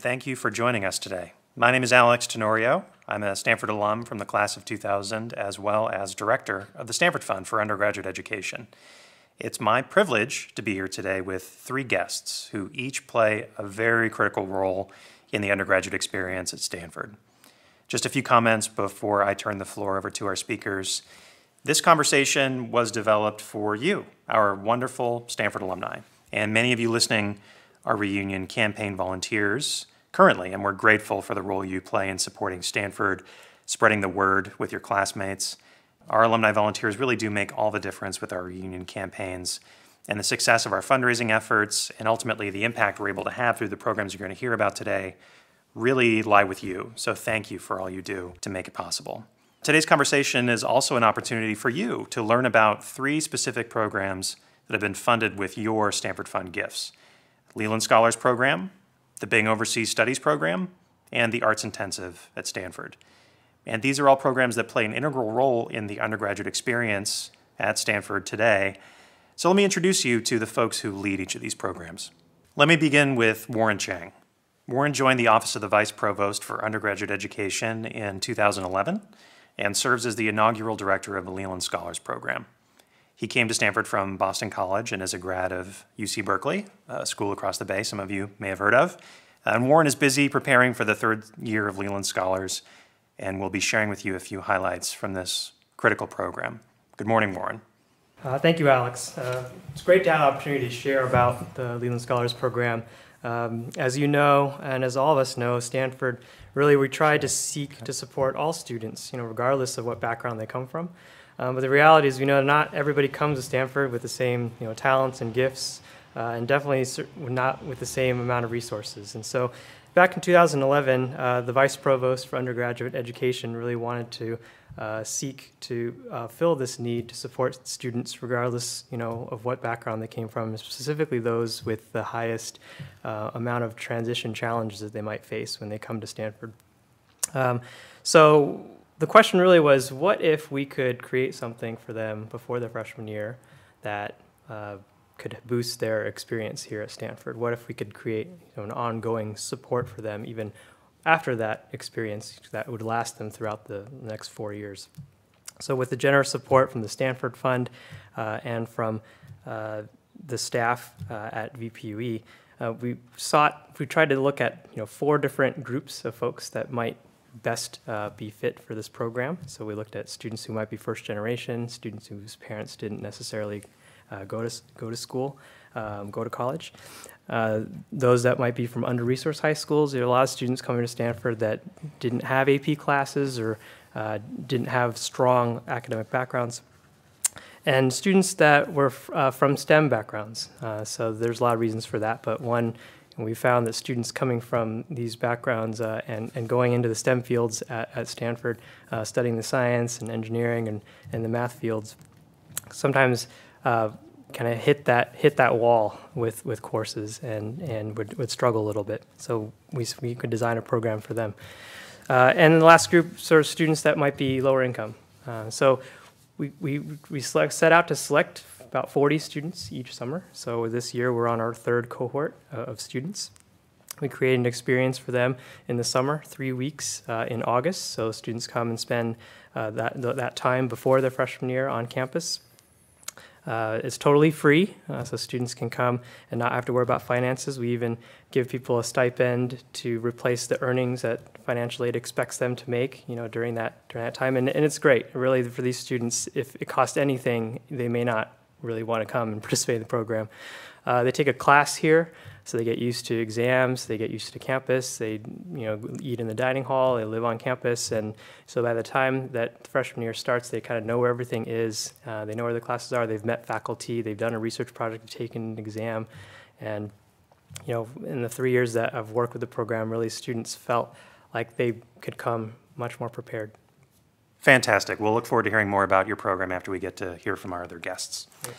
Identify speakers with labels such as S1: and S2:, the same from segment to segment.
S1: Thank you for joining us today. My name is Alex Tenorio. I'm a Stanford alum from the class of 2000, as well as director of the Stanford Fund for Undergraduate Education. It's my privilege to be here today with three guests who each play a very critical role in the undergraduate experience at Stanford. Just a few comments before I turn the floor over to our speakers. This conversation was developed for you, our wonderful Stanford alumni, and many of you listening are reunion campaign volunteers currently, and we're grateful for the role you play in supporting Stanford, spreading the word with your classmates. Our alumni volunteers really do make all the difference with our reunion campaigns, and the success of our fundraising efforts, and ultimately the impact we're able to have through the programs you're going to hear about today, really lie with you. So thank you for all you do to make it possible. Today's conversation is also an opportunity for you to learn about three specific programs that have been funded with your Stanford Fund gifts: Leland Scholars Program, the Bing Overseas Studies Program, and the Arts Intensive at Stanford. And these are all programs that play an integral role in the undergraduate experience at Stanford today. So let me introduce you to the folks who lead each of these programs. Let me begin with Warren Chang. Warren joined the Office of the Vice Provost for Undergraduate Education in 2011 and serves as the inaugural director of the Leland Scholars Program. He came to Stanford from Boston College and is a grad of UC Berkeley, a school across the bay some of you may have heard of. And Warren is busy preparing for the third year of Leland Scholars and will be sharing with you a few highlights from this critical program. Good morning, Warren.
S2: Thank you, Alex. It's great to have the opportunity to share about the Leland Scholars Program. As you know, and as all of us know, Stanford, really we try to seek to support all students, regardless of what background they come from. But the reality is, not everybody comes to Stanford with the same, talents and gifts, and definitely not with the same amount of resources. And so back in 2011, the Vice Provost for Undergraduate Education really wanted to seek to fill this need to support students regardless, of what background they came from, specifically those with the highest amount of transition challenges that they might face when they come to Stanford. So the question really was, what if we could create something for them before their freshman year that could boost their experience here at Stanford? What if we could create an ongoing support for them even after that experience that would last them throughout the next 4 years? So with the generous support from the Stanford Fund and from the staff at VPUE, we tried to look at 4 different groups of folks that might best be fit for this program. So we looked at students who might be first generation, students whose parents didn't necessarily go to school, go to college. Those that might be from under-resourced high schools. There are a lot of students coming to Stanford that didn't have AP classes or didn't have strong academic backgrounds. And students that were from STEM backgrounds. So there's a lot of reasons for that, but one, we found that students coming from these backgrounds and going into the STEM fields at Stanford, studying the science and engineering and the math fields, sometimes kind of hit that wall with courses and would struggle a little bit. So we could design a program for them. And the last group, sort of students that might be lower income. So we set out to select about 40 students each summer. So this year we're on our 3rd cohort of students. We created an experience for them in the summer, 3 weeks in August. So students come and spend that time before their freshman year on campus. It's totally free, so students can come and not have to worry about finances. We even give people a stipend to replace the earnings that financial aid expects them to make, during that time. And it's great, really, for these students. If it costs anything, they may not really want to come and participate in the program. They take a class here, so they get used to exams, they get used to campus, they eat in the dining hall, they live on campus, and so by the time that the freshman year starts, they kind of know where everything is, they know where the classes are, they've met faculty, they've done a research project, taken an exam, and in the 3 years that I've worked with the program, really students felt like they could come much more prepared.
S1: Fantastic. We'll look forward to hearing more about your program after we get to hear from our other guests. Great.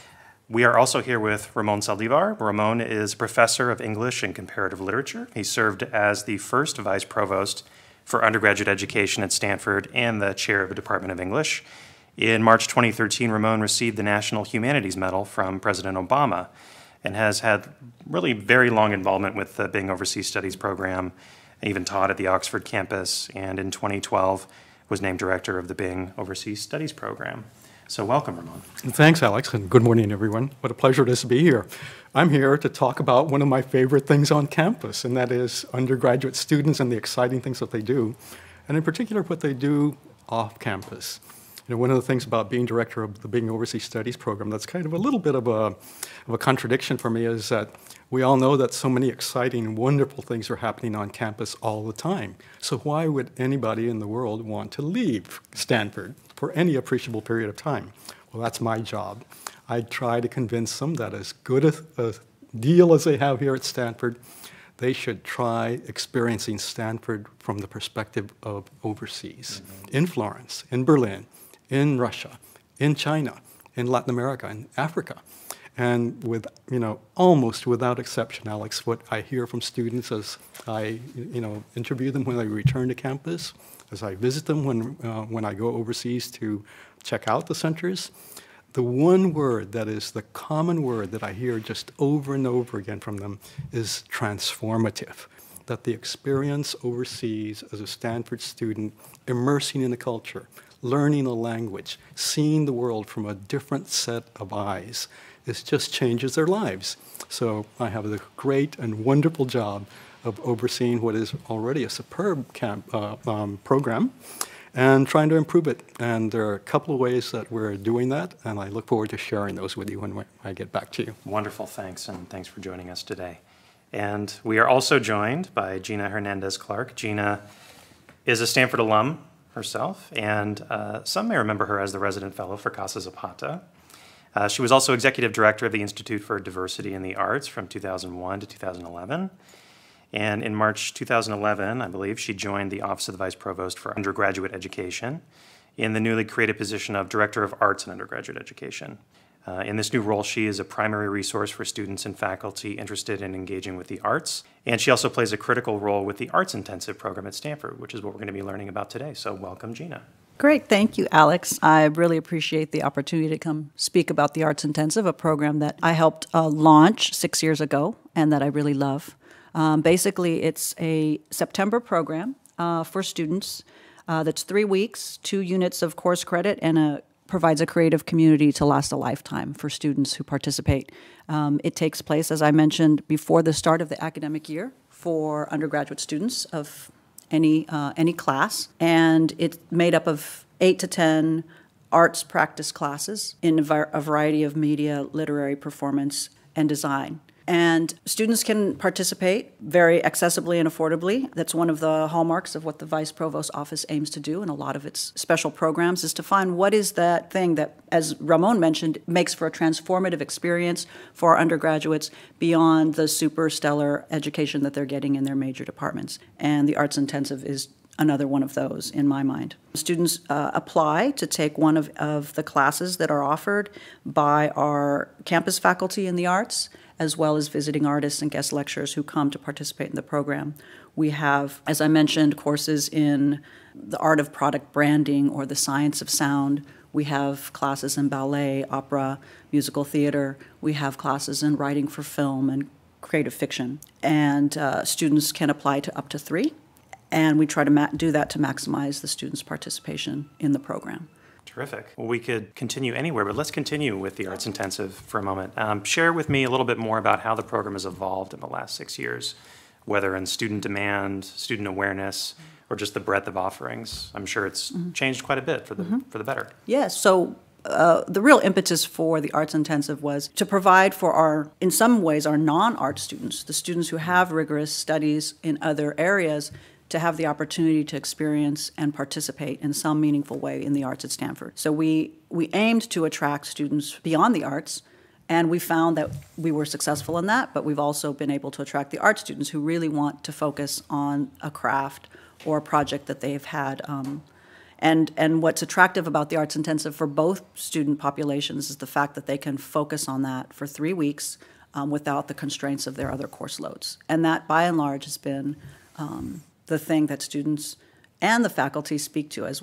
S1: We are also here with Ramon Saldivar. Ramon is a professor of English and comparative literature. He served as the first vice provost for undergraduate education at Stanford and the chair of the Department of English. In March 2013, Ramon received the National Humanities Medal from President Obama. and has had really very long involvement with the Bing Overseas Studies program, even taught at the Oxford campus, and in 2012 was named director of the Bing Overseas Studies program. So welcome, Ramon.
S3: Thanks, Alex, and good morning, everyone. What a pleasure it is to be here. I'm here to talk about one of my favorite things on campus, and that is undergraduate students and the exciting things that they do, and in particular, what they do off campus. You know, one of the things about being director of the Bing Overseas Studies program that's kind of a little bit of a contradiction for me is that we all know that so many exciting, wonderful things are happening on campus all the time. So why would anybody in the world want to leave Stanford for any appreciable period of time? Well, that's my job. I try to convince them that as good a deal as they have here at Stanford, they should try experiencing Stanford from the perspective of overseas, in Florence, in Berlin, in Russia, in China, in Latin America, in Africa. And with, almost without exception, Alex, what I hear from students as I, interview them when they return to campus, as I visit them when I go overseas to check out the centers, the one word that is the common word that I hear just over and over again from them is transformative. That the experience overseas as a Stanford student, immersing in the culture, learning a language, seeing the world from a different set of eyes, it just changes their lives. So I have the great and wonderful job of overseeing what is already a superb program and trying to improve it. And there are a couple of ways that we're doing that, and I look forward to sharing those with you when I get back to you.
S1: Wonderful, thanks, and thanks for joining us today. And we are also joined by Gina Hernandez-Clark. Gina is a Stanford alum herself, and some may remember her as the resident fellow for Casa Zapata. She was also executive director of the Institute for Diversity in the Arts from 2001 to 2011. And in March 2011, I believe, she joined the Office of the Vice Provost for Undergraduate Education in the newly created position of Director of Arts and Undergraduate Education. In this new role, she is a primary resource for students and faculty interested in engaging with the arts. And she also plays a critical role with the Arts Intensive program at Stanford, which is what we're going to be learning about today. So welcome, Gina.
S4: Great. Thank you, Alex. I really appreciate the opportunity to come speak about the Arts Intensive, a program that I helped launch 6 years ago and that I really love. Basically, it's a September program for students that's 3 weeks, 2 units of course credit, and provides a creative community to last a lifetime for students who participate. It takes place, as I mentioned, before the start of the academic year for undergraduate students of any class, and it's made up of 8 to 10 arts practice classes in a variety of media, literary, performance, and design. And students can participate very accessibly and affordably. That's one of the hallmarks of what the Vice Provost Office aims to do in a lot of its special programs, is to find what is that thing that, as Ramon mentioned, makes for a transformative experience for our undergraduates beyond the super stellar education that they're getting in their major departments. And the Arts Intensive is another one of those, in my mind. Students apply to take one of the classes that are offered by our campus faculty in the arts, as well as visiting artists and guest lecturers who come to participate in the program. We have, as I mentioned, courses in the art of product branding or the science of sound. We have classes in ballet, opera, musical theater. We have classes in writing for film and creative fiction. And students can apply to up to 3. And we try to do that to maximize the students' participation in the program.
S1: Terrific. Well, we could continue anywhere, but let's continue with the Arts Intensive for a moment. Share with me a little bit more about how the program has evolved in the last 6 years, whether in student demand, student awareness, or just the breadth of offerings. I'm sure it's changed quite a bit for the better.
S4: Yes. So the real impetus for the Arts Intensive was to provide for in some ways, our non-art students, the students who have rigorous studies in other areas, to have the opportunity to experience and participate in some meaningful way in the arts at Stanford. So we aimed to attract students beyond the arts, and we found that we were successful in that, but we've also been able to attract the art students who really want to focus on a craft or a project that they've had. And what's attractive about the Arts Intensive for both student populations is the fact that they can focus on that for 3 weeks without the constraints of their other course loads. And that, by and large, has been the thing that students and the faculty speak to as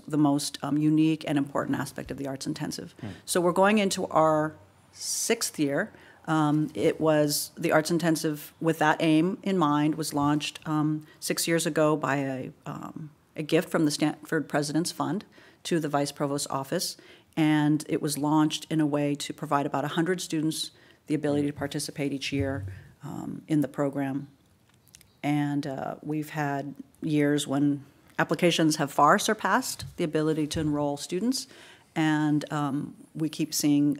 S4: the most unique and important aspect of the Arts Intensive. So we're going into our 6th year. It was the Arts Intensive, with that aim in mind, was launched 6 years ago by a gift from the Stanford President's Fund to the Vice Provost's office, and it was launched in a way to provide about 100 students the ability to participate each year in the program. And we've had years when applications have far surpassed the ability to enroll students, and we keep seeing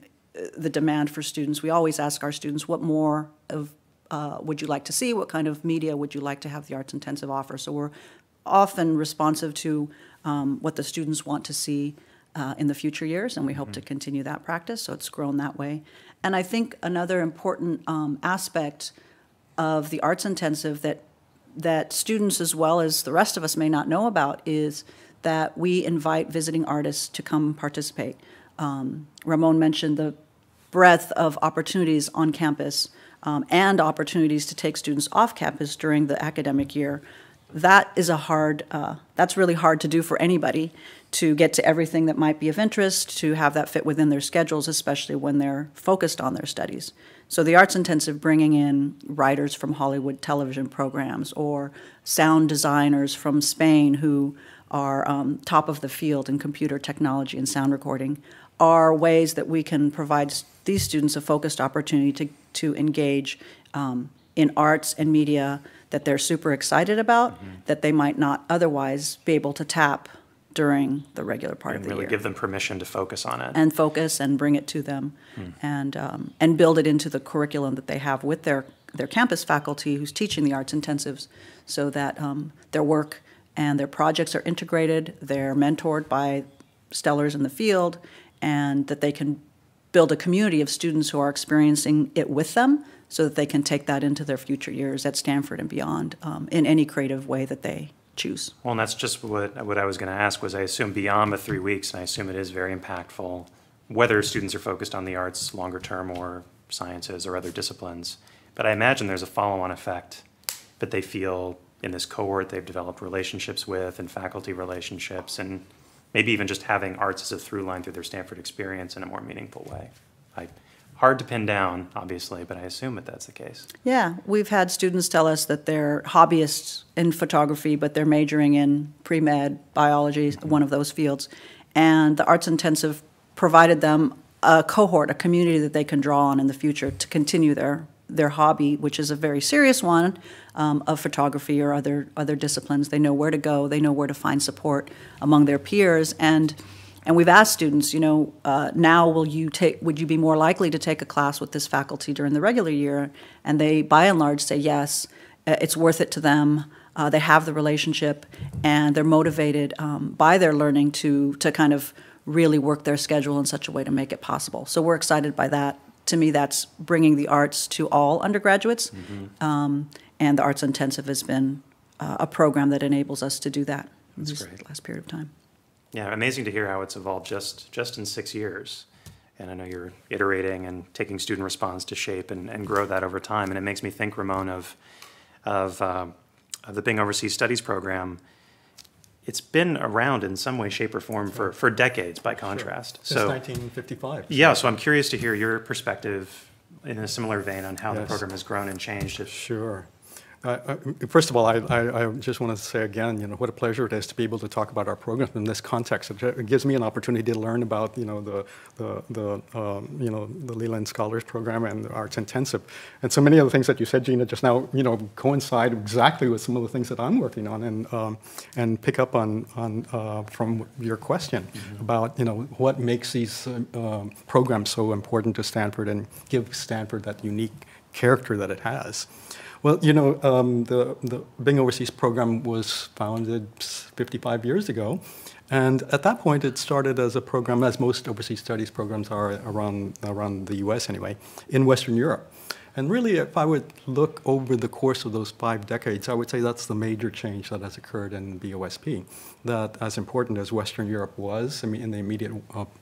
S4: the demand for students. We always ask our students, what more of would you like to see? What kind of media would you like to have the Arts Intensive offer? So we're often responsive to what the students want to see in the future years, and we hope to continue that practice, so it's grown that way. And I think another important aspect of the Arts Intensive that students as well as the rest of us may not know about is that we invite visiting artists to come participate. Ramon mentioned the breadth of opportunities on campus and opportunities to take students off campus during the academic year. That is that's really hard to do for anybody, to get to everything that might be of interest, to have that fit within their schedules, especially when they're focused on their studies. So the Arts Intensive, bringing in writers from Hollywood television programs or sound designers from Spain who are top of the field in computer technology and sound recording, are ways that we can provide these students a focused opportunity to engage in arts and media that they're super excited about, that they might not otherwise be able to tap during the regular part of the year.
S1: And really give them permission to focus on it.
S4: And focus and bring it to them, and build it into the curriculum that they have with their campus faculty who's teaching the Arts Intensives, so that their work and their projects are integrated, they're mentored by stellars in the field, and that they can build a community of students who are experiencing it with them, so that they can take that into their future years at Stanford and beyond in any creative way that they choose.
S1: Well, and that's just what I was going to ask was, I assume beyond the 3 weeks, and I assume it is very impactful, whether students are focused on the arts longer term or sciences or other disciplines. But I imagine there's a follow-on effect that they feel in this cohort they've developed relationships with, and faculty relationships, and maybe even just having arts as a through line through their Stanford experience in a more meaningful way. Hard to pin down, obviously, but I assume that that's the case.
S4: Yeah, we've had students tell us that they're hobbyists in photography, but they're majoring in pre-med, biology, one of those fields. And the Arts Intensive provided them a cohort, a community that they can draw on in the future to continue their hobby, which is a very serious one, of photography or other disciplines. They know where to go, they know where to find support among their peers, and we've asked students, now would you be more likely to take a class with this faculty during the regular year? And they, by and large, say yes. It's worth it to them. They have the relationship, and they're motivated by their learning to kind of really work their schedule in such a way to make it possible. So we're excited by that. To me, that's bringing the arts to all undergraduates, and the Arts Intensive has been a program that enables us to do that in this last period of time.
S1: Yeah, amazing to hear how it's evolved just in 6 years. And I know you're iterating and taking student response to shape and grow that over time. And it makes me think, Ramon, of the Bing Overseas Studies program. It's been around in some way, shape, or form for decades, by contrast.
S3: Sure. Since 1955.
S1: Yeah, so I'm curious to hear your perspective in a similar vein on how the program has grown and changed.
S3: Sure. First of all, I just want to say again, what a pleasure it is to be able to talk about our program in this context. It gives me an opportunity to learn about, the Leland Scholars Program and the Arts Intensive, and so many of the things that you said, Gina, just now, coincide exactly with some of the things that I'm working on, and pick up on from your question about, what makes these programs so important to Stanford and give Stanford that unique character that it has. Well, the Bing Overseas program was founded 55 years ago, and at that point it started as a program, as most overseas studies programs are around the U.S. anyway, in Western Europe. And really, if I would look over the course of those 5 decades, I would say that's the major change that has occurred in BOSP. That as important as Western Europe was, in the immediate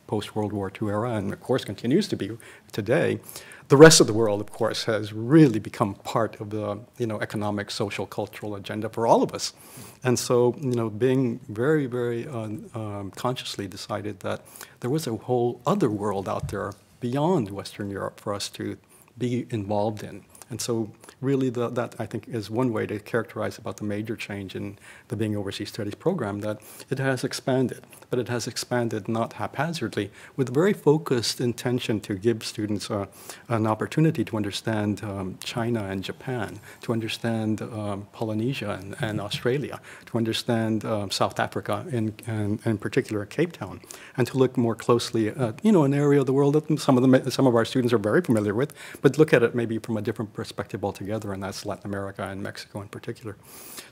S3: post-World War II era, and of course continues to be today, the rest of the world, of course, has really become part of the economic, social, cultural agenda for all of us. And so, Bing very, very consciously decided that there was a whole other world out there beyond Western Europe for us to be involved in. And so really that I think is one way to characterize about the major change in the Being Overseas Studies program, that it has expanded, but it has expanded not haphazardly, with a very focused intention to give students an opportunity to understand China and Japan, to understand Polynesia and Australia, to understand South Africa, in particular Cape Town, and to look more closely at an area of the world that some of our students are very familiar with, but look at it maybe from a different perspective altogether, and that's Latin America and Mexico in particular.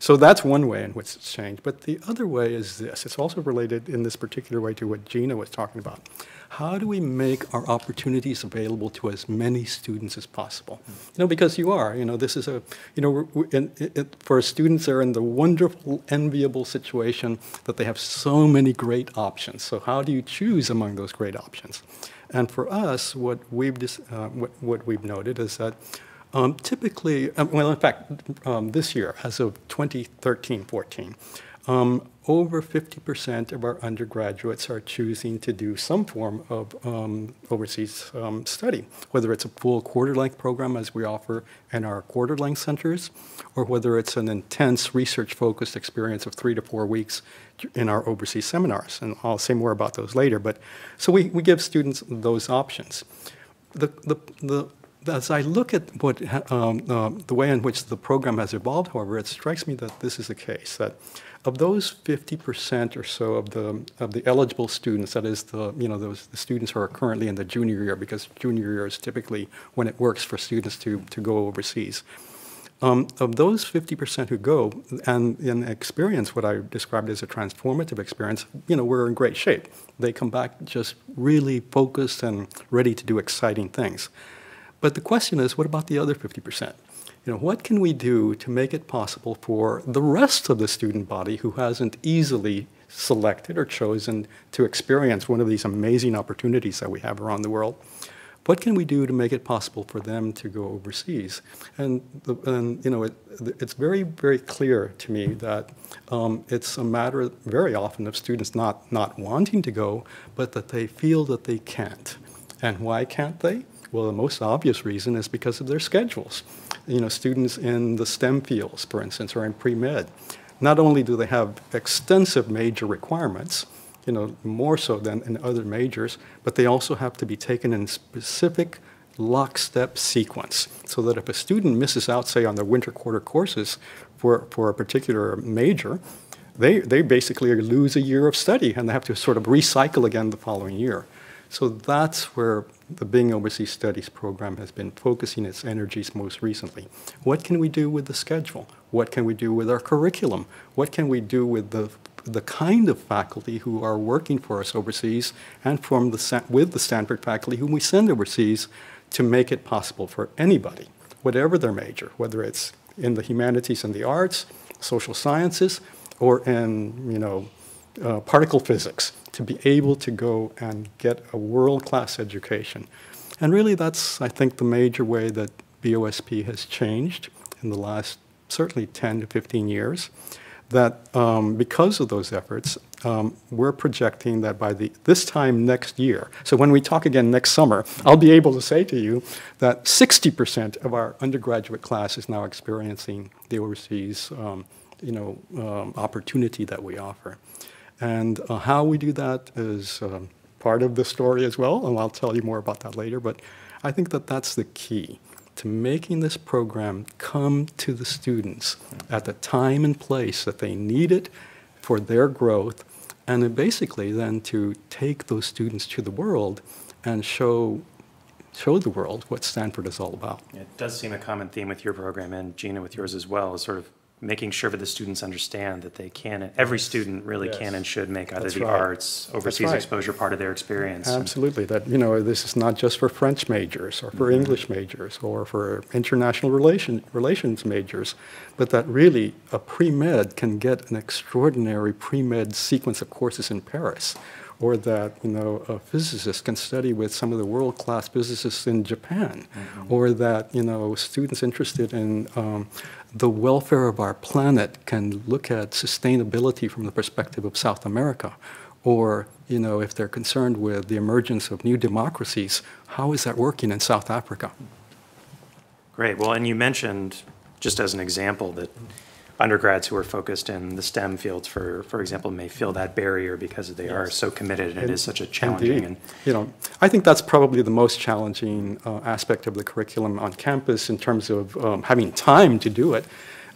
S3: So that's one way in which it's changed. But the other way is this. It's also related in this particular way to what Gina was talking about. How do we make our opportunities available to as many students as possible? Because this is for students, they're in the wonderful, enviable situation that they have so many great options. So how do you choose among those great options? And for us, what we've noted is that typically, in fact, this year, as of 2013-14, over 50% of our undergraduates are choosing to do some form of overseas study, whether it's a full quarter-length program as we offer in our quarter-length centers, or whether it's an intense research-focused experience of 3 to 4 weeks in our overseas seminars. And I'll say more about those later. But so we give students those options. As I look at the way in which the program has evolved, however, it strikes me that this is the case, that of those 50% or so of the eligible students, that is the students who are currently in the junior year, because junior year is typically when it works for students to go overseas. Of those 50% who go, and in experience what I described as a transformative experience, we're in great shape. They come back just really focused and ready to do exciting things. But the question is, what about the other 50%? What can we do to make it possible for the rest of the student body who hasn't easily selected or chosen to experience one of these amazing opportunities that we have around the world? What can we do to make it possible for them to go overseas? And it's very, very clear to me that it's a matter very often of students not wanting to go, but that they feel that they can't. And why can't they? Well, the most obvious reason is because of their schedules. Students in the STEM fields, for instance, or in pre-med, not only do they have extensive major requirements, more so than in other majors, but they also have to be taken in specific lockstep sequence, so that if a student misses out, say, on their winter quarter courses for a particular major, they basically lose a year of study, and they have to sort of recycle again the following year. So that's where the Being Overseas Studies program has been focusing its energies most recently. What can we do with the schedule? What can we do with our curriculum? What can we do with the kind of faculty who are working for us overseas, and with the Stanford faculty whom we send overseas, to make it possible for anybody, whatever their major, whether it's in the humanities and the arts, social sciences, or in particle physics, to be able to go and get a world-class education. And really that's, I think, the major way that BOSP has changed in the last certainly 10 to 15 years, that because of those efforts, we're projecting that by this time next year, so when we talk again next summer, I'll be able to say to you that 60% of our undergraduate class is now experiencing the overseas opportunity that we offer. And how we do that is part of the story as well, and I'll tell you more about that later. But I think that that's the key to making this program come to the students at the time and place that they need it for their growth, and then basically then to take those students to the world and show the world what Stanford is all about.
S1: It does seem a common theme with your program, and Gina, with yours as well, is sort of making sure that the students understand that they can, every student really can and should make either the arts, overseas exposure part of their experience.
S3: Absolutely. That, this is not just for French majors or for English majors or for international relations majors, but that really a pre-med can get an extraordinary pre-med sequence of courses in Paris, or that a physicist can study with some of the world-class physicists in Japan, or that students interested in the welfare of our planet can look at sustainability from the perspective of South America, or if they're concerned with the emergence of new democracies, how is that working in South Africa?
S1: Great. Well, and you mentioned, just as an example, that undergrads who are focused in the STEM fields, for example, may feel that barrier because they are so committed and it is such a challenging.
S3: Indeed. I think that's probably the most challenging aspect of the curriculum on campus in terms of having time to do it.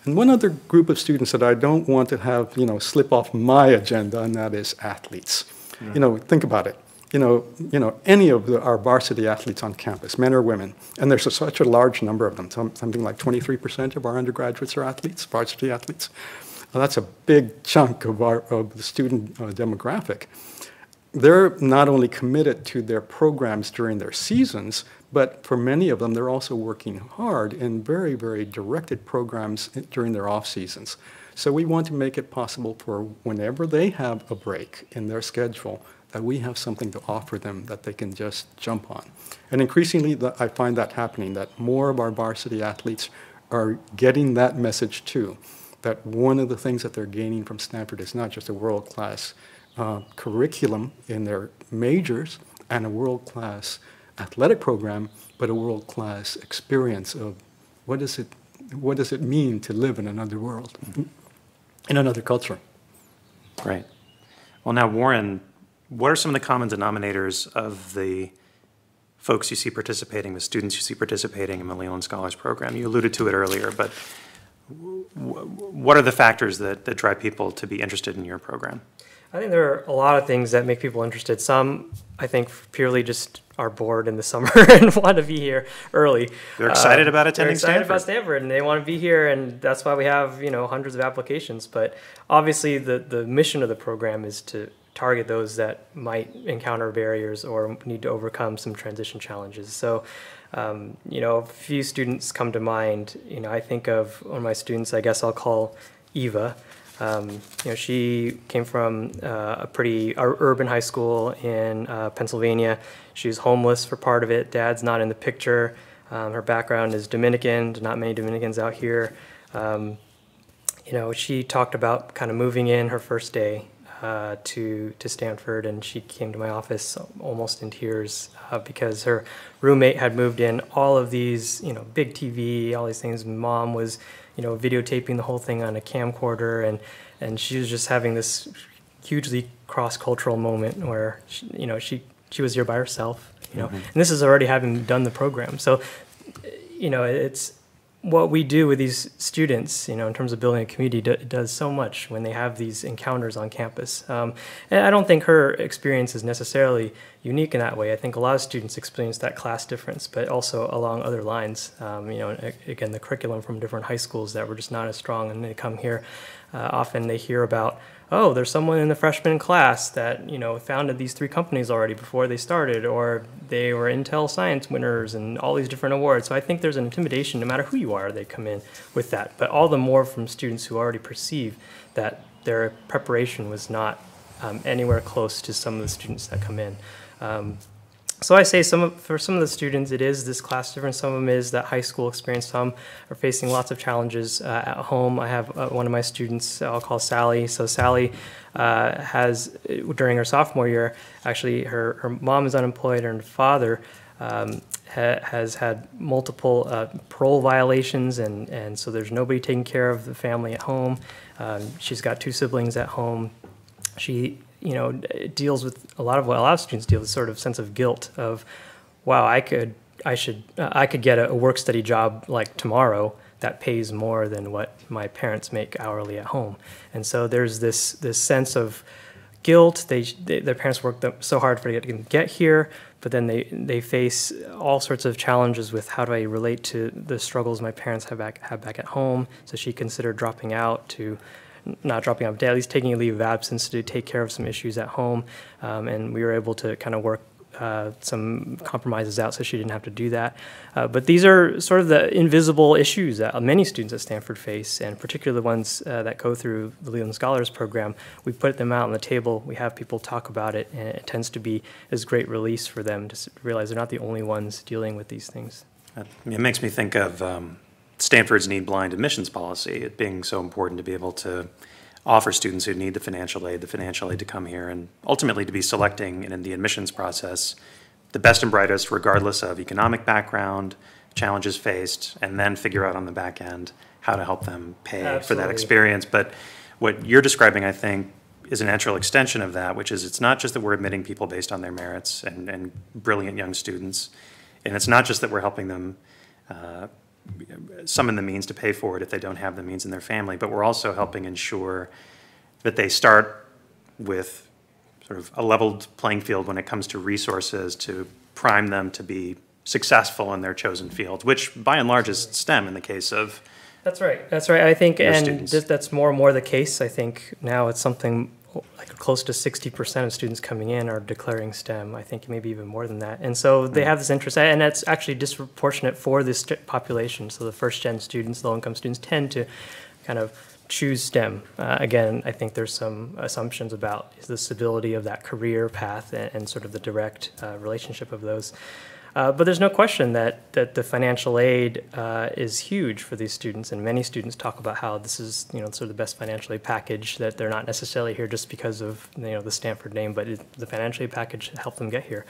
S3: And one other group of students that I don't want to have, slip off my agenda, and that is athletes. Mm-hmm. Think about it. Any of our varsity athletes on campus, men or women, and there's such a large number of them, something like 23% of our undergraduates are athletes, varsity athletes. Well, that's a big chunk of the student demographic. They're not only committed to their programs during their seasons, but for many of them, they're also working hard in very, very directed programs during their off seasons. So we want to make it possible for whenever they have a break in their schedule, that we have something to offer them that they can just jump on. And increasingly, I find that happening, that more of our varsity athletes are getting that message too, that one of the things that they're gaining from Stanford is not just a world-class curriculum in their majors and a world-class athletic program, but a world-class experience of what does it mean to live in another world, in another culture.
S1: Great. Well, now, Warren, what are some of the common denominators of the folks you see participating, the students you see participating in the Leland Scholars Program? You alluded to it earlier, but what are the factors that drive people to be interested in your program?
S2: I think there are a lot of things that make people interested. Some, I think, purely just are bored in the summer and want to be here early.
S1: They're excited about attending
S2: Stanford. They're excited
S1: Stanford.
S2: about Stanford, and they want to be here, and that's why we have hundreds of applications. But obviously, the mission of the program is to target those that might encounter barriers or need to overcome some transition challenges. So, a few students come to mind. I think of one of my students, I guess I'll call Eva. She came from a pretty urban high school in Pennsylvania. She was homeless for part of it. Dad's not in the picture. Her background is Dominican. Not many Dominicans out here. She talked about kind of moving in her first day to Stanford, and she came to my office almost in tears because her roommate had moved in all of these, big TV, all these things. Mom was, videotaping the whole thing on a camcorder, and she was just having this hugely cross-cultural moment where she was here by herself,
S1: Mm-hmm.
S2: and this is already having done the program. So, it's what we do with these students, in terms of building a community, does so much when they have these encounters on campus. And I don't think her experience is necessarily unique in that way. I think a lot of students experience that class difference, but also along other lines. Again, the curriculum from different high schools that were just not as strong, and they come here. Often they hear about, oh, there's someone in the freshman class that, founded these 3 companies already before they started, or they were Intel Science winners and all these different awards. So I think there's an intimidation, no matter who you are, they come in with that. But all the more from students who already perceive that their preparation was not anywhere close to some of the students that come in. So I say for some of the students, it is this class difference. Some of them is that high school experience. Some are facing lots of challenges at home. I have one of my students, I'll call Sally. So Sally has, during her sophomore year, actually her mom is unemployed and her father has had multiple parole violations, and so there's nobody taking care of the family at home. She's got 2 siblings at home. She deals with a lot of students deal with sort of sense of guilt of, wow, I could get a work study job like tomorrow that pays more than what my parents make hourly at home. And so there's this sense of guilt. Their parents worked so hard for them to get here, but then they face all sorts of challenges with how do I relate to the struggles my parents have back at home. So she considered dropping out to not dropping out, but at least taking a leave of absence to take care of some issues at home. And we were able to kind of work some compromises out so she didn't have to do that. But these are sort of the invisible issues that many students at Stanford face, and particularly the ones that go through the Leland Scholars Program. We put them out on the table. We have people talk about it, and it tends to be this great release for them to realize they're not the only ones dealing with these things.
S1: It makes me think of Stanford's need-blind admissions policy, it being so important to be able to offer students who need the financial aid to come here, and ultimately to be selecting in the admissions process the best and brightest regardless of economic background, challenges faced, and then figure out on the back end how to help them pay for that
S2: Absolutely.
S1: experience. But what you're describing, I think, is a natural extension of that, which is it's not just that we're admitting people based on their merits and brilliant young students, and it's not just that we're helping them summon the means to pay for it if they don't have the means in their family, but we're also helping ensure that they start with sort of a leveled playing field when it comes to resources to prime them to be successful in their chosen field, which by and large is STEM in the case of
S2: That's right. That's right. I think, and
S1: students.
S2: that's more and more the case. I think now it's something like close to 60% of students coming in are declaring STEM. I think maybe even more than that. And so they have this interest, and it's actually disproportionate for this population. So the first-gen students, low-income students, tend to kind of choose STEM. Again, I think there's some assumptions about the stability of that career path and sort of the direct relationship of those. But there's no question that the financial aid is huge for these students, and many students talk about how this is, sort of the best financial aid package, that they're not necessarily here just because of, the Stanford name, but the financial aid package helped them get here.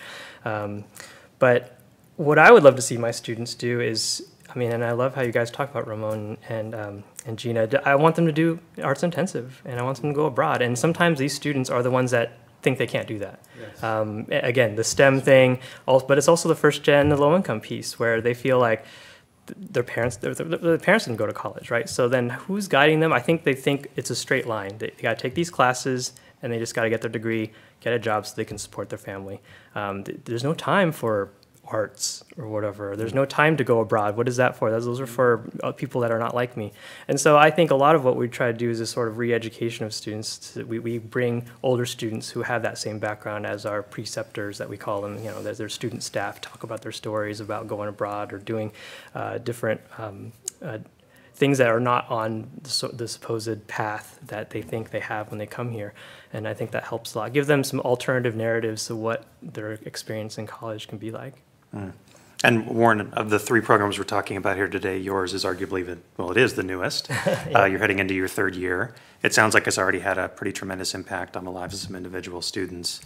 S2: But what I would love to see my students do is, and I love how you guys talk about Ramon and Gina. I want them to do arts intensive, and I want them to go abroad. And sometimes these students are the ones that think they can't do that. Yes. Again, the STEM thing, but it's also the first gen, the low income piece, where they feel like their parents didn't go to college, right? So then who's guiding them? I think they think it's a straight line. They got to take these classes, and they just got to get their degree, get a job so they can support their family. There's no time for arts or whatever. There's no time to go abroad. What is that for? Those are for people that are not like me. And so I think a lot of what we try to do is a sort of re-education of students. We bring older students who have that same background as our preceptors, that we call them, as their student staff, talk about their stories about going abroad or doing different things that are not on the supposed path that they think they have when they come here. And I think that helps a lot. Give them some alternative narratives to what their experience in college can be like.
S1: And Warren, of the three programs we're talking about here today, yours is arguably it is the newest.
S2: Yeah.
S1: You're heading into your third year. It sounds like it's already had a pretty tremendous impact on the lives of some individual students.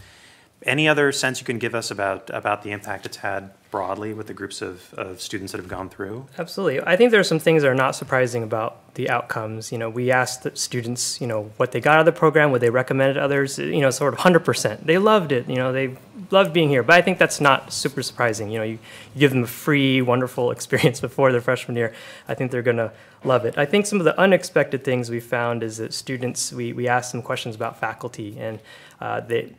S1: Any other sense you can give us about the impact it's had broadly with the groups of students that have gone through?
S2: Absolutely. I think there are some things that are not surprising about the outcomes. We asked the students, what they got out of the program, what they recommended to others, sort of 100%. They loved it. They loved being here. But I think that's not super surprising. You give them a free, wonderful experience before their freshman year. I think they're going to love it. I think some of the unexpected things we found is that students, we asked them questions about faculty, and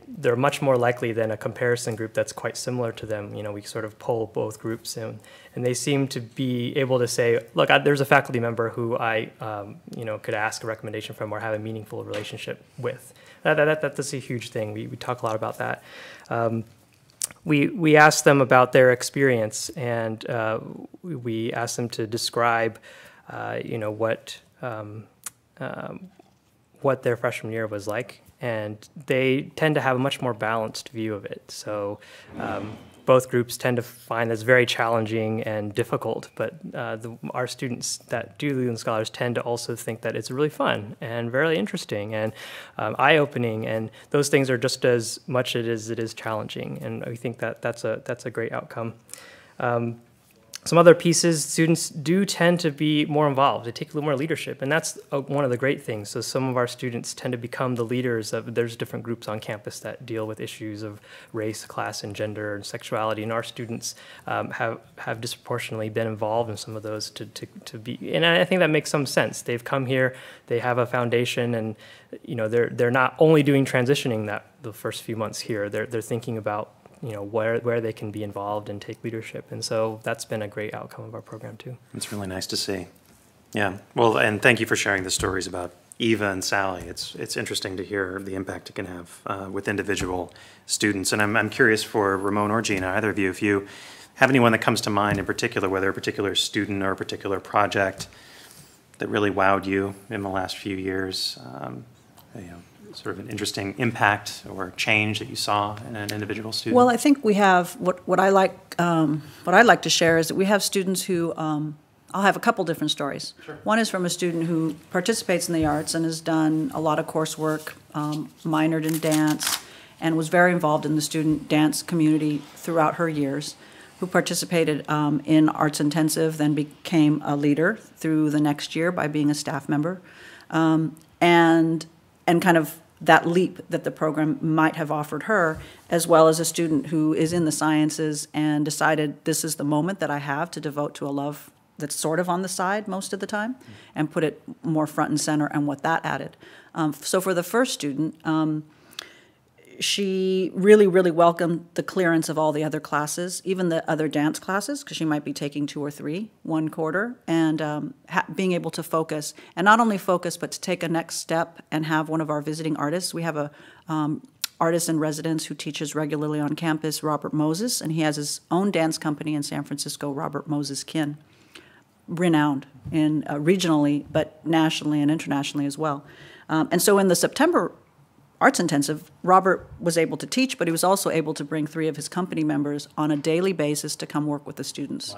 S2: they're much more likely than a comparison group that's quite similar to them. We sort of poll both groups, and they seem to be able to say, look, there's a faculty member who I could ask a recommendation from or have a meaningful relationship with. That's a huge thing. We talk a lot about that. We asked them about their experience, and we asked them to describe what their freshman year was like, and they tend to have a much more balanced view of it. So both groups tend to find this very challenging and difficult, but our students that do Leland Scholars tend to also think that it's really fun and very interesting and eye-opening, and those things are just as much as it is challenging, and I think that's a great outcome. Some other pieces, students do tend to be more involved. They take a little more leadership, and that's one of the great things. So some of our students tend to become the leaders of, there's different groups on campus that deal with issues of race, class, and gender, and sexuality, and our students have disproportionately been involved in some of those to be, and I think that makes some sense. They've come here, they have a foundation, and they're not only doing transitioning the first few months here, they're thinking about where they can be involved and take leadership. And so that's been a great outcome of our program too.
S1: It's really nice to see. Yeah, well, and thank you for sharing the stories about Eva and Sally. It's interesting to hear the impact it can have with individual students. And I'm curious for Ramon or Gina, either of you, if you have anyone that comes to mind in particular, whether a particular student or a particular project that really wowed you in the last few years, sort of an interesting impact or change that you saw in an individual student?
S4: Well, I think we have what I like to share is that we have students who I'll have a couple different stories. Sure. One is from a student who participates in the arts and has done a lot of coursework, minored in dance, and was very involved in the student dance community throughout her years. who participated in Arts Intensive, then became a leader through the next year by being a staff member, and kind of that leap that the program might have offered her, as well as a student who is in the sciences and decided this is the moment that I have to devote to a love that's sort of on the side most of the time, and put it more front and center, and what that added. So for the first student, she really, really welcomed the clearance of all the other classes, even the other dance classes, because she might be taking 2 or 3 one quarter, and being able to focus, and not only focus, but to take a next step and have one of our visiting artists. We have a artist in residence who teaches regularly on campus, Robert Moses, and he has his own dance company in San Francisco, Robert Moses Kin, renowned in regionally, but nationally and internationally as well. And so in the September Arts Intensive, Robert was able to teach, but he was also able to bring 3 of his company members on a daily basis to come work with the students.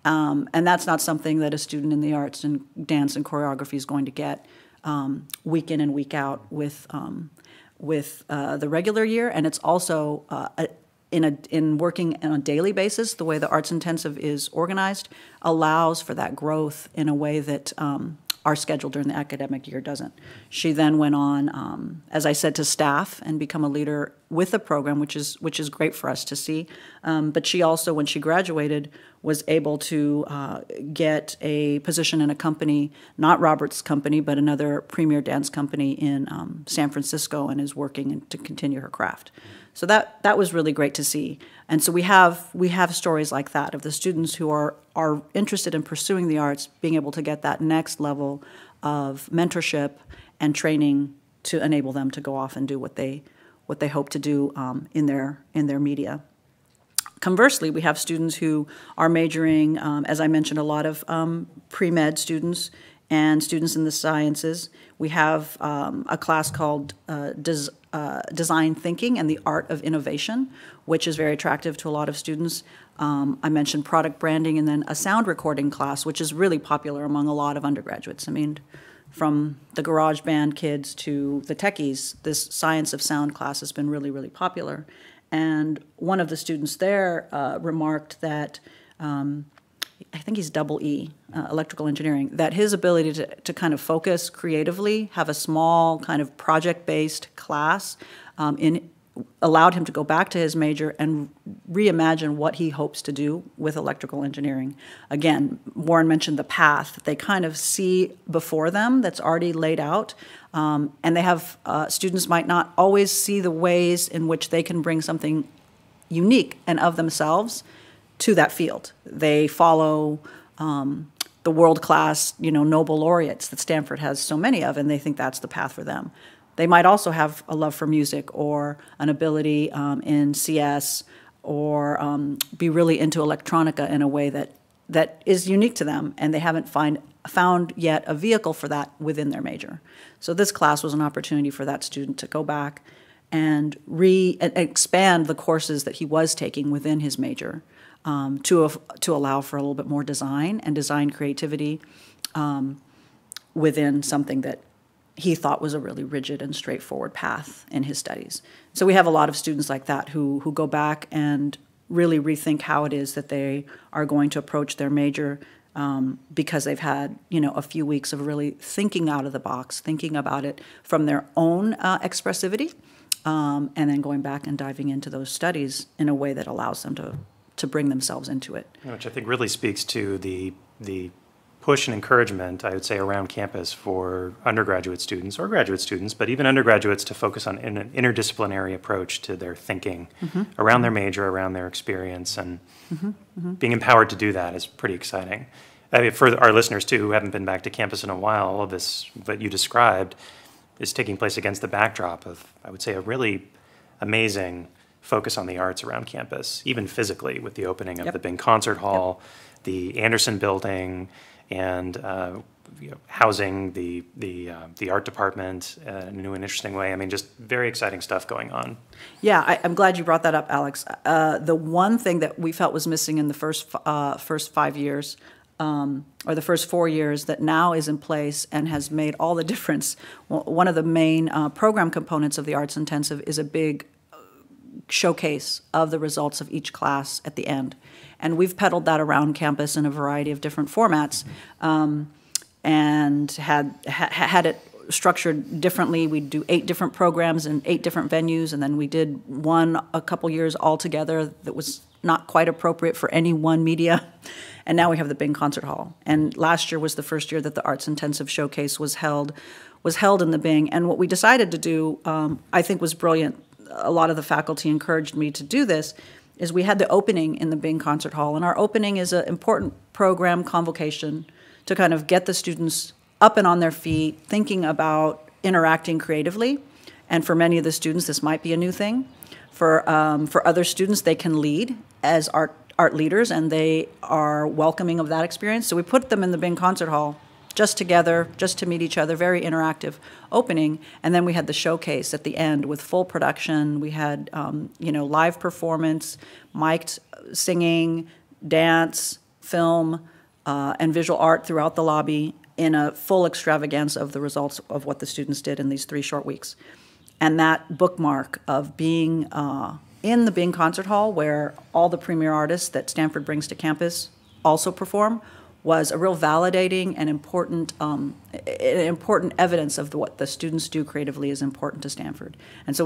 S4: Wow. And that's not something that a student in the arts and dance and choreography is going to get week in and week out with the regular year. And it's also in working on a daily basis, the way the Arts Intensive is organized allows for that growth in a way that our schedule during the academic year doesn't. She then went on, as I said, to staff and become a leader with the program, which is great for us to see. But she also, when she graduated, was able to get a position in a company, not Robert's company, but another premier dance company in San Francisco, and is working to continue her craft. So that was really great to see. And so we have stories like that of the students who are interested in pursuing the arts being able to get that next level of mentorship and training to enable them to go off and do what they hope to do in their media. Conversely, we have students who are majoring, as I mentioned, a lot of pre-med students and students in the sciences. We have a class called Design Thinking and the Art of Innovation, which is very attractive to a lot of students. I mentioned product branding, and then a sound recording class, which is really popular among a lot of undergraduates. I mean, from the garage band kids to the techies, this science of sound class has been really, really popular. And one of the students there remarked that, I think he's double E, electrical engineering, that his ability to kind of focus creatively, have a small kind of project-based class, allowed him to go back to his major and reimagine what he hopes to do with electrical engineering. Again, Warren mentioned the path that they kind of see before them that's already laid out, and they have, students might not always see the ways in which they can bring something unique and of themselves to that field. They follow the world-class, Nobel laureates that Stanford has so many of, and they think that's the path for them. They might also have a love for music or an ability in CS or be really into electronica in a way that is unique to them, and they haven't found yet a vehicle for that within their major. So this class was an opportunity for that student to go back and expand the courses that he was taking within his major, to allow for a little bit more design and design creativity within something that he thought was a really rigid and straightforward path in his studies. So we have a lot of students like that who go back and really rethink how it is that they are going to approach their major, because they've had a few weeks of really thinking out of the box, thinking about it from their own expressivity, and then going back and diving into those studies in a way that allows them to bring themselves into it.
S1: Which I think really speaks to the push and encouragement, I would say, around campus for undergraduate students or graduate students, but even undergraduates, to focus on an interdisciplinary approach to their thinking around their major, around their experience, and being empowered to do that is pretty exciting. I mean, for our listeners, too, who haven't been back to campus in a while, all of this that you described is taking place against the backdrop of, I would say, a really amazing focus on the arts around campus, even physically, with the opening of the Bing Concert Hall, the Anderson Building, and housing the art department in a new and interesting way. I mean, just very exciting stuff going on.
S4: Yeah, I'm glad you brought that up, Alex. The one thing that we felt was missing in the first 5 years, or the first 4 years, that now is in place and has made all the difference. One of the main program components of the Arts Intensive is a big showcase of the results of each class at the end. And we've peddled that around campus in a variety of different formats, and had it structured differently. We'd do 8 different programs in 8 different venues, and then we did one a couple years all together that was not quite appropriate for any one media. And now we have the Bing Concert Hall. And last year was the first year that the Arts Intensive Showcase was held in the Bing. And what we decided to do, I think was brilliant. A lot of the faculty encouraged me to do this, is we had the opening in the Bing Concert Hall. And our opening is an important program convocation to kind of get the students up and on their feet, thinking about interacting creatively. And for many of the students, this might be a new thing. For other students, they can lead as art leaders, and they are welcoming of that experience. So we put them in the Bing Concert Hall, just together, just to meet each other, very interactive opening. And then we had the showcase at the end with full production. We had, live performance, mic'd singing, dance, film, and visual art throughout the lobby in a full extravaganza of the results of what the students did in these 3 short weeks. And that bookmark of being in the Bing Concert Hall, where all the premier artists that Stanford brings to campus also perform, was a real validating and important evidence of what the students do creatively is important to Stanford. And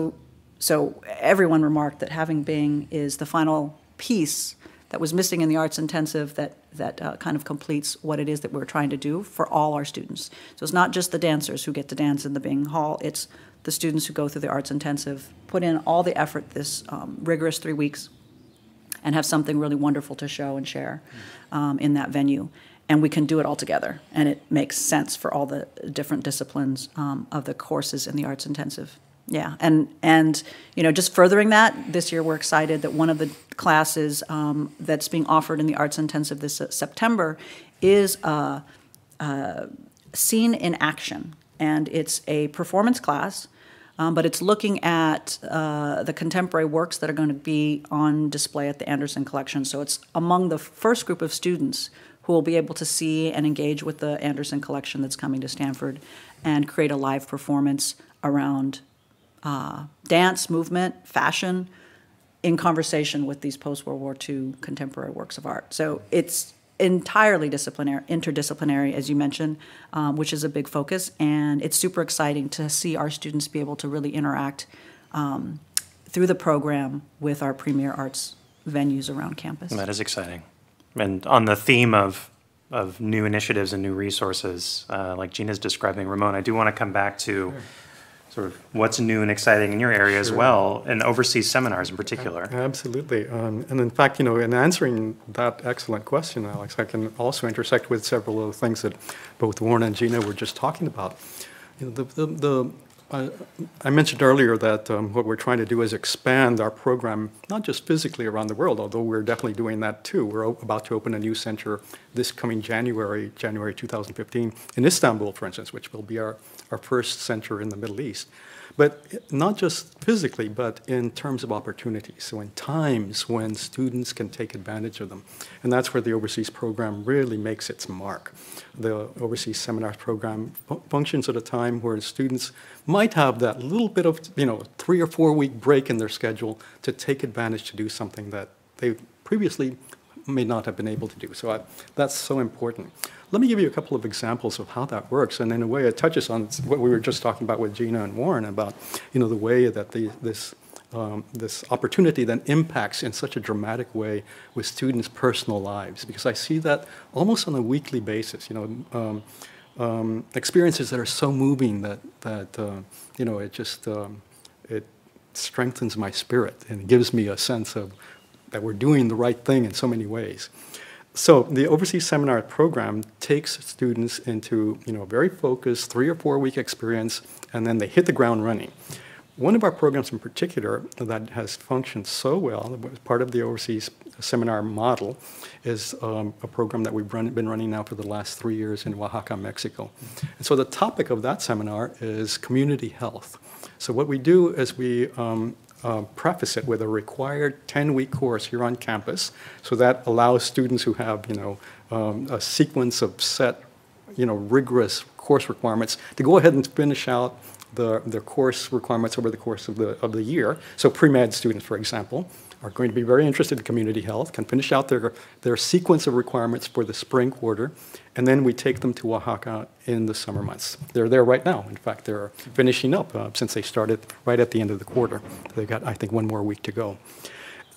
S4: so everyone remarked that having Bing is the final piece that was missing in the Arts Intensive that kind of completes what it is that we're trying to do for all our students. So it's not just the dancers who get to dance in the Bing Hall, it's the students who go through the Arts Intensive, put in all the effort this rigorous 3 weeks, and have something really wonderful to show and share in that venue. And we can do it all together, and it makes sense for all the different disciplines of the courses in the Arts Intensive. Yeah, and just furthering that, this year we're excited that one of the classes that's being offered in the Arts Intensive this September is Scene in Action, and it's a performance class, but it's looking at the contemporary works that are going to be on display at the Anderson Collection. So it's among the first group of students who will be able to see and engage with the Anderson Collection that's coming to Stanford and create a live performance around dance, movement, fashion, in conversation with these post-World War II contemporary works of art. So it's entirely interdisciplinary, as you mentioned, which is a big focus, and it's super exciting to see our students be able to really interact through the program with our premier arts venues around campus.
S1: That is exciting. And on the theme of new initiatives and new resources, like Gina's describing, Ramon, I do want to come back to sort of what's new and exciting in your area as well, and overseas seminars in particular.
S3: Absolutely. And in fact, in answering that excellent question, Alex, I can also intersect with several of the things that both Warren and Gina were just talking about. I mentioned earlier that what we're trying to do is expand our program, not just physically around the world, although we're definitely doing that too. We're about to open a new center this coming January 2015, in Istanbul, for instance, which will be our first center in the Middle East. But not just physically, but in terms of opportunities. So in times when students can take advantage of them. And that's where the overseas program really makes its mark. The overseas seminars program functions at a time where students might have that little bit of, 3 or 4 week break in their schedule to take advantage to do something that they previously may not have been able to do. So that's so important. Let me give you a couple of examples of how that works, and in a way it touches on what we were just talking about with Gina and Warren about, the way that this opportunity then impacts in such a dramatic way with students' personal lives, because I see that almost on a weekly basis. Experiences that are so moving that it strengthens my spirit and gives me a sense of that we're doing the right thing in so many ways. So the overseas seminar program takes students into a very focused 3 or 4 week experience, and then they hit the ground running. One of our programs in particular that has functioned so well, part of the overseas seminar model, is a program that we've been running now for the last 3 years in Oaxaca, Mexico. And so the topic of that seminar is community health. So what we do is we preface it with a required 10-week course here on campus. So that allows students who have, a sequence of set, rigorous course requirements to go ahead and finish out their course requirements over the course of the year. So pre-med students, for example, are going to be very interested in community health, can finish out their sequence of requirements for the spring quarter, and then we take them to Oaxaca in the summer months. They're there right now. In fact, they're finishing up since they started right at the end of the quarter. They've got, I think, one more week to go.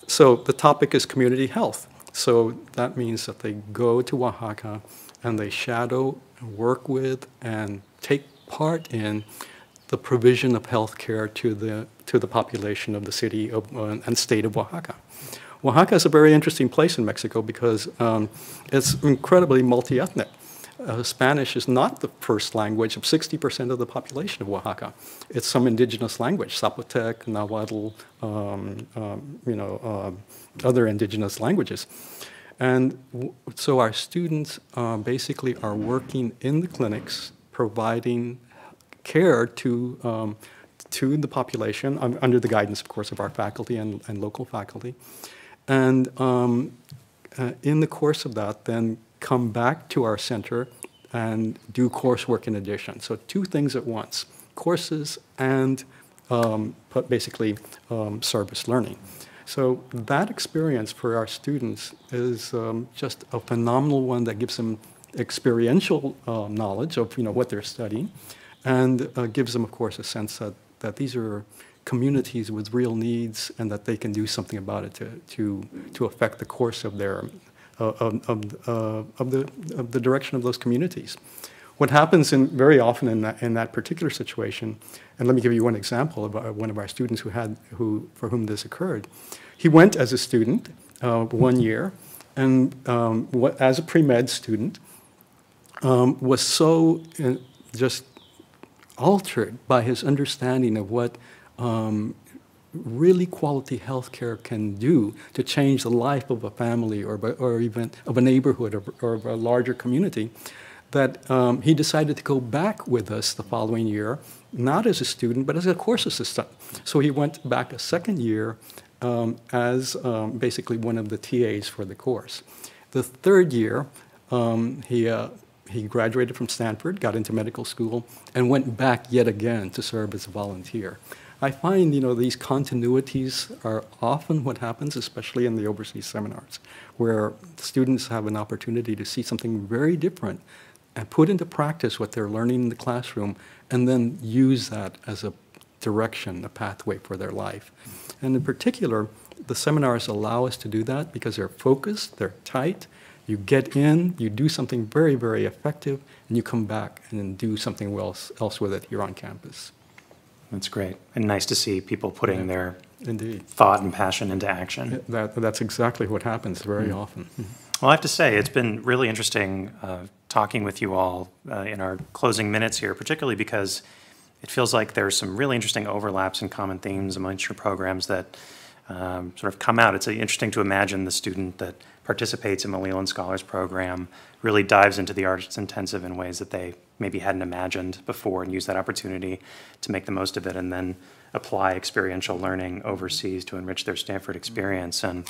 S3: So the topic is community health. So that means that they go to Oaxaca and they shadow, work with, and take part in the provision of health care to the population of the city and state of Oaxaca. Oaxaca is a very interesting place in Mexico because it's incredibly multi-ethnic. Spanish is not the first language of 60% of the population of Oaxaca. It's some indigenous language, Zapotec, Nahuatl, other indigenous languages. And so our students basically are working in the clinics, providing care to the population under the guidance, of course, of our faculty and local faculty. And in the course of that, then come back to our center and do coursework in addition. So two things at once, courses and basically service learning. So that experience for our students is just a phenomenal one that gives them experiential knowledge of what they're studying, and gives them, of course, a sense that these are communities with real needs and that they can do something about it to affect the course of their of the direction of those communities. What happens very often in that particular situation, and let me give you one example of one of our students for whom this occurred. He went as a student 1 year, and as a pre-med student, was so just altered by his understanding of what really quality health care can do to change the life of a family or even of a neighborhood or of a larger community, that he decided to go back with us the following year, not as a student, but as a course assistant. So he went back a second year as basically one of the TAs for the course. The third year, he graduated from Stanford, got into medical school, and went back yet again to serve as a volunteer. I find, these continuities are often what happens, especially in the overseas seminars, where students have an opportunity to see something very different and put into practice what they're learning in the classroom, and then use that as a direction, a pathway for their life. And in particular, the seminars allow us to do that because they're focused, they're tight. You get in, you do something very, very effective, and you come back and then do something else with it here on campus.
S1: That's great. And nice to see people putting their
S3: Indeed.
S1: Thought and passion into action.
S3: That's exactly what happens very often.
S1: Well, I have to say, it's been really interesting talking with you all in our closing minutes here, particularly because it feels like there's some really interesting overlaps and common themes amongst your programs that sort of come out. It's interesting to imagine the student that participates in the Leland Scholars Program really dives into the arts intensive in ways that they maybe hadn't imagined before, and use that opportunity to make the most of it, and then apply experiential learning overseas to enrich their Stanford experience. And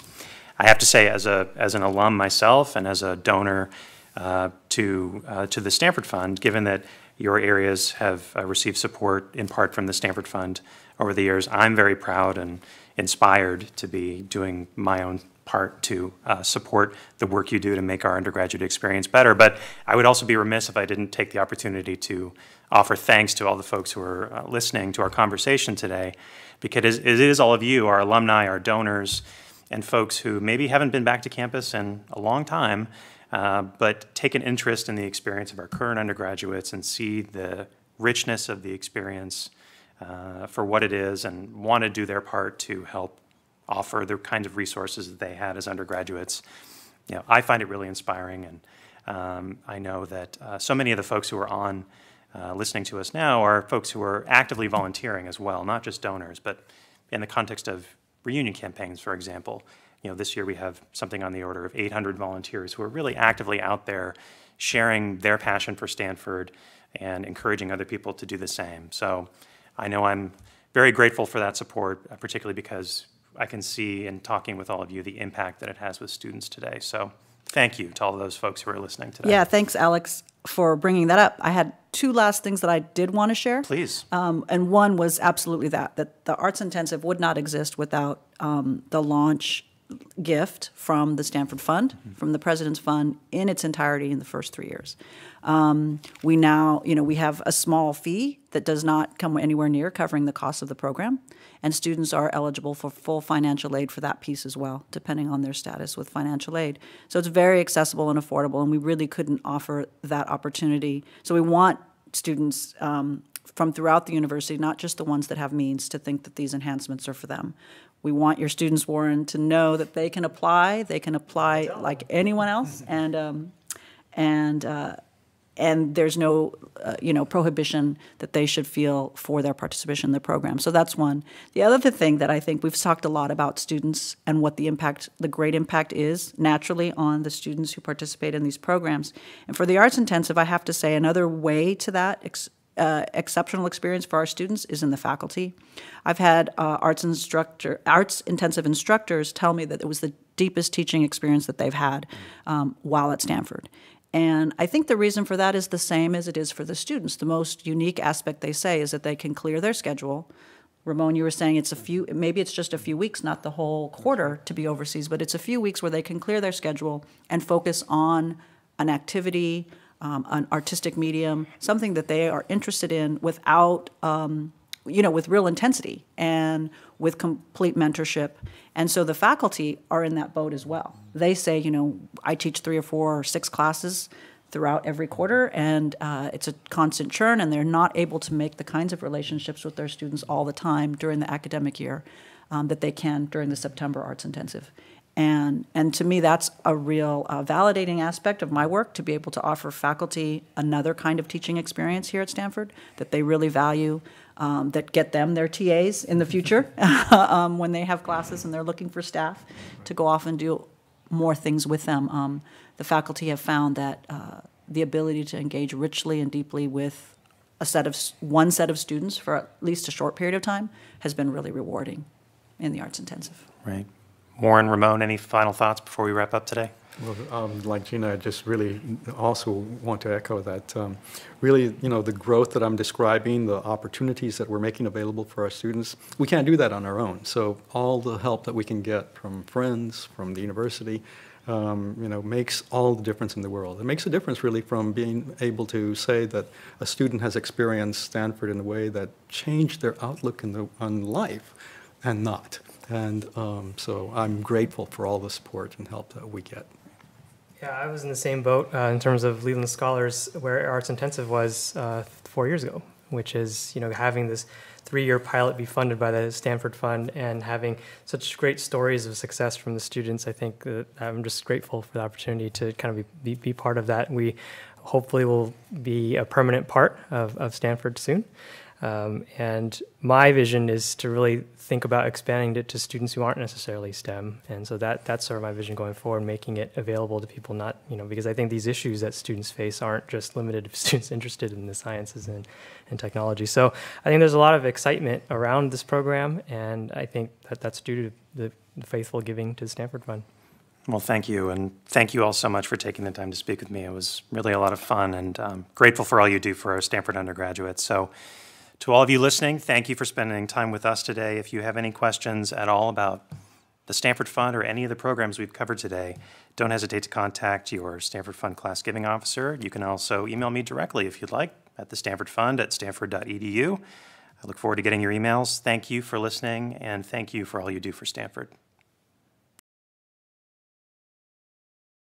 S1: I have to say, as an alum myself and as a donor to the Stanford Fund, given that your areas have received support in part from the Stanford Fund over the years, I'm very proud and inspired to be doing my own part to support the work you do to make our undergraduate experience better. But I would also be remiss if I didn't take the opportunity to offer thanks to all the folks who are listening to our conversation today, because it is all of you, our alumni, our donors, and folks who maybe haven't been back to campus in a long time, but take an interest in the experience of our current undergraduates and see the richness of the experience for what it is, and want to do their part to help offer the kinds of resources that they had as undergraduates. I find it really inspiring, and I know that so many of the folks who are on listening to us now are folks who are actively volunteering as well, not just donors, but in the context of reunion campaigns, for example. This year we have something on the order of 800 volunteers who are really actively out there sharing their passion for Stanford and encouraging other people to do the same. So I know I'm very grateful for that support, particularly because I can see in talking with all of you the impact that it has with students today. So thank you to all of those folks who are listening today.
S4: Yeah, thanks, Alex. for bringing that up. I had two last things that I did want to share.
S1: Please.
S4: And one was absolutely that the Arts Intensive would not exist without the launch gift from the Stanford Fund, from the President's Fund in its entirety in the first 3 years. We now, we have a small fee that does not come anywhere near covering the cost of the program, and students are eligible for full financial aid for that piece as well, depending on their status with financial aid. So it's very accessible and affordable, and we really couldn't offer that opportunity. So we want students from throughout the university, not just the ones that have means, to think that these enhancements are for them. We want your students, Warren, to know that they can apply. They can apply like anyone else, and there's no prohibition that they should feel for their participation in the program. So that's one. The other thing that I think we've talked a lot about students and what the great impact is naturally on the students who participate in these programs. And for the Arts Intensive, I have to say another way to that exceptional experience for our students is in the faculty. I've had arts intensive instructors tell me that it was the deepest teaching experience that they've had while at Stanford. And I think the reason for that is the same as it is for the students. The most unique aspect, they say, is that they can clear their schedule. Ramon, you were saying maybe it's just a few weeks, not the whole quarter to be overseas, but it's a few weeks where they can clear their schedule and focus on an activity, an artistic medium, something that they are interested in without, with real intensity and with complete mentorship. And so the faculty are in that boat as well. They say, I teach 3 or 4 or 6 classes throughout every quarter, and it's a constant churn, and they're not able to make the kinds of relationships with their students all the time during the academic year that they can during the September Arts Intensive. And to me, that's a real validating aspect of my work, to be able to offer faculty another kind of teaching experience here at Stanford that they really value, that get them their TAs in the future when they have classes and they're looking for staff to go off and do more things with them. The faculty have found that the ability to engage richly and deeply with one set of students for at least a short period of time has been really rewarding in the Arts Intensive.
S1: Right. Warren, Ramon, any final thoughts before we wrap up today?
S3: Well, like Gina, I just really also want to echo that really, the growth that I'm describing, the opportunities that we're making available for our students, we can't do that on our own. So all the help that we can get from friends, from the university, makes all the difference in the world. It makes a difference really from being able to say that a student has experienced Stanford in a way that changed their outlook on life and not. And so I'm grateful for all the support and help that we get.
S2: Yeah, I was in the same boat in terms of Leland Scholars, where Arts Intensive was 4 years ago, which is, having this 3-year pilot be funded by the Stanford Fund and having such great stories of success from the students. I think that I'm just grateful for the opportunity to kind of be part of that. We hopefully will be a permanent part of Stanford soon. And my vision is to really think about expanding it to students who aren't necessarily STEM. And so that's sort of my vision going forward, making it available to people not, because I think these issues that students face aren't just limited to students interested in the sciences and technology. So I think there's a lot of excitement around this program, and I think that's due to the faithful giving to the Stanford Fund.
S1: Well, thank you, and thank you all so much for taking the time to speak with me. It was really a lot of fun, and grateful for all you do for our Stanford undergraduates. So to all of you listening, thank you for spending time with us today. If you have any questions at all about the Stanford Fund or any of the programs we've covered today, don't hesitate to contact your Stanford Fund class giving officer. You can also email me directly if you'd like at the Stanford Fund at stanford.edu. I look forward to getting your emails. Thank you for listening, and thank you for all you do for Stanford.